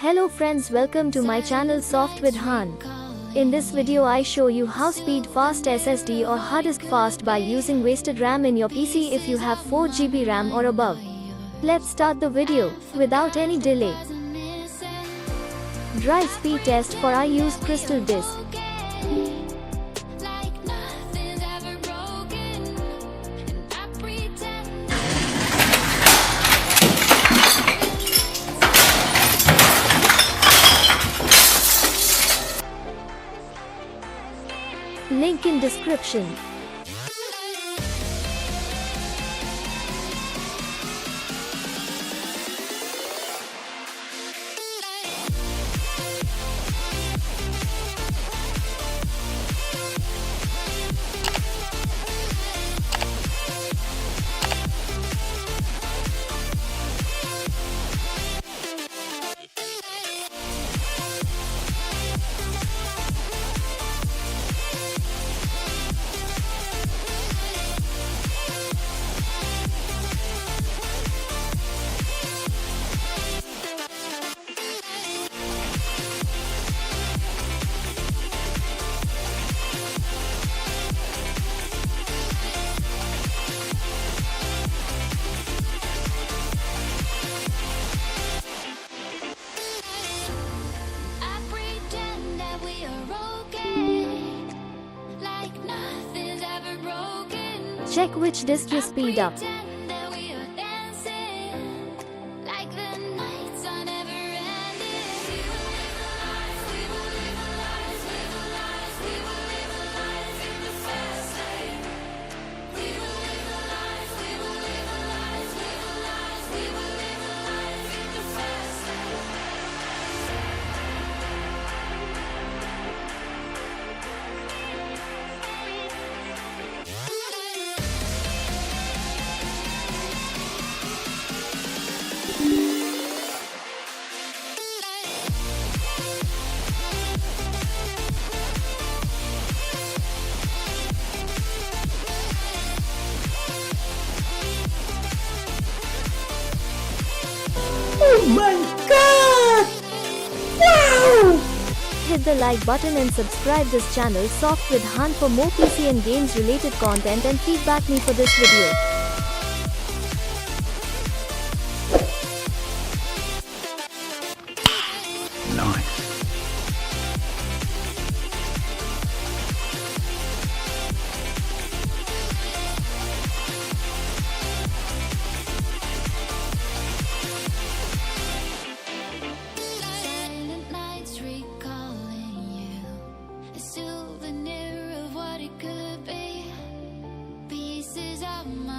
Hello friends, welcome to my channel Soft with HaAn. In this video I show you how speed fast SSD or hard disk fast by using wasted RAM in your PC if you have 4 GB RAM or above. Let's start the video without any delay. Drive speed test for I use crystal disk. Link in description. Check which disk you speed up. Oh my god! Wow! Hit the like button and subscribe this channel Soft with HaAn for more PC and games related content and feedback me for this video. Nice. Silent nights recalling you, a souvenir of what it could be. Pieces of my